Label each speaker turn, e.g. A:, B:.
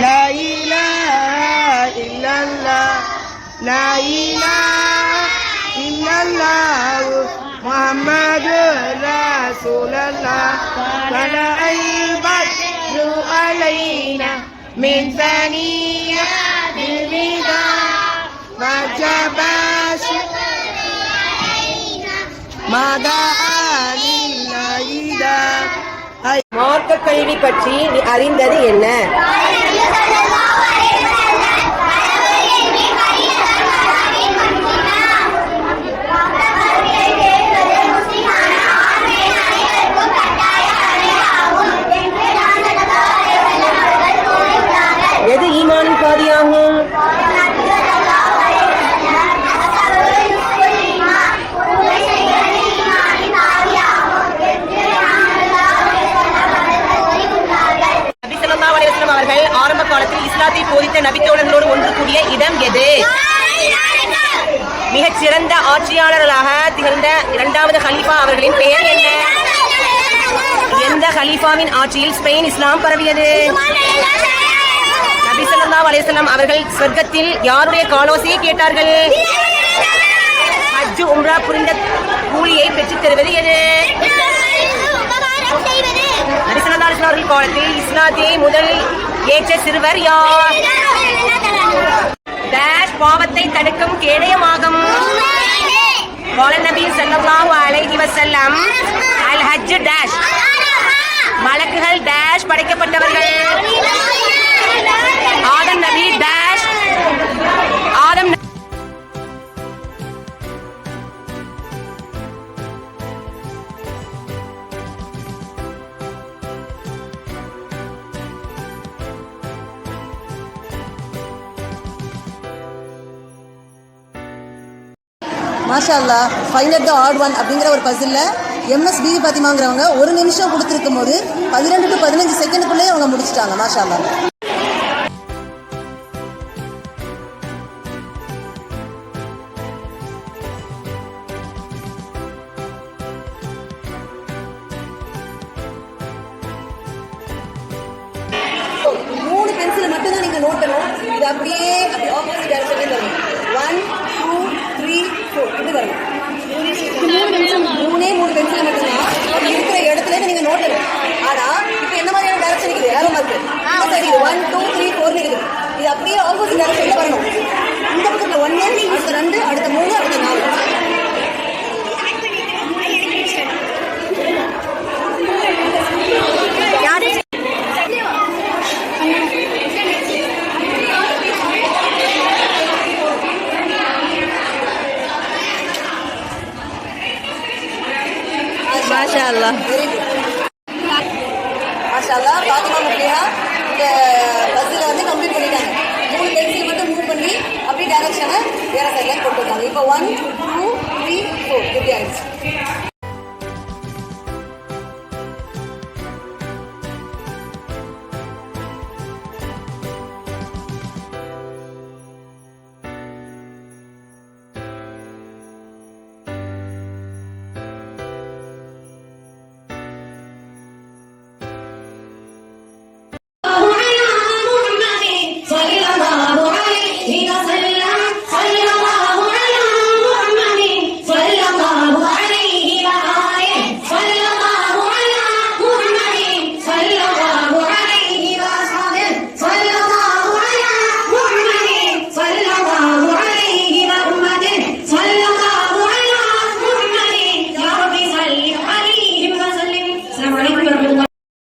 A: La ilaha illallah, la ilaha illallah, Muhammadur Rasulullah, wala al-badru alayna min thaniyatil wida, wajaba mada'a. மார்க்க கல்வி பற்றி நீ அறிந்தது என்ன? எது ஈமானின் பாதியாகும்? அவர்கள் ஆரம்ப காலத்தில் இஸ்லாத்தை போதித்த நபித்தோழர்களோடு ஒன்று கூடிய இடம் எது? மிகச் சிறந்த ஆட்சியாளர்களாக திகழ்ந்த இரண்டாவது ஹலீஃபா அவர்களின் பெயர் என்ன? எந்த ஹலீஃபாவின் ஆட்சியில் ஸ்பெயின் இஸ்லாம் பரவியது? நபி ஸல்லல்லாஹு அலைஹி வஸல்லம் அவர்கள் சொர்க்கத்தில் யாருடைய காலோசையை கேட்டார்கள்? ஹஜ் உம்ரா புரிந்த கூலியை பெற்றுத் தருவது எது? நபி ஸல்லல்லாஹு அலைஹி வஸல்லம் காலத்தில் இஸ்லாத்தை முதல் ஏற்ற சிறுவர் யார்? டேஷ் பாவத்தை தடுக்கும் கேடயமாகும். قال النبي صلى الله عليه وسلم الحج டேஷ் மலக்குகள் டேஷ் படைக்கப்பட்டவர்கள். ஆதம் நபி டேஷ் ஆதம்
B: மாஷா அல்லாஹ். Find out the odd one அப்படிங்கிற ஒரு பசிலில் எம்எஸ் பிவி பாத்திமாங்கிறவங்க ஒரு நிமிஷம் கொடுத்துருக்கும் போது 12 to 15 செகண்டுக்குள்ளேயே அவங்க முடிச்சிட்டாங்க. மாஷா அல்லாஹ். மூணு பென்சிலை மட்டும்தான் நீங்க நோட் பண்ணணும். இது அப்படியே ஆப்போசிட் டைரக்ஷன்ல வரும். 1 2 3 4 இது வரும். மூணு பென்சிலை மட்டும்தான் இருக்கிற இடத்துல நீங்க நோட் பண்ணணும். ஆனா இப்போ என்ன மாதிரியான டைரக்ஷன் இருக்குது? ஏரோ மார்க் 1 2 3 4 இருக்குது. இது அப்படியே ஆப்போசிட் டைரக்ஷன்ல வரணும். இந்த பக்கத்துல 1 அடுத்த 2 அடுத்த 3 அடுத்த 4
A: மாஷா அல்லாஹ்.
B: Very good. மாஷா அல்லாஹ். ஃபாத்திமா முஃப்லிஹா இந்த பஸ்ஸில் வந்து கம்ப்ளீட் பண்ணிட்டாங்க. 3 பென்சில் மட்டும் மூவ் பண்ணி அப்படியே டைரக்ஷனை வேற சைடில் கொண்டு வந்தாங்க. இப்போ 1 2 3 4 இப்படி ஆயிடுச்சு.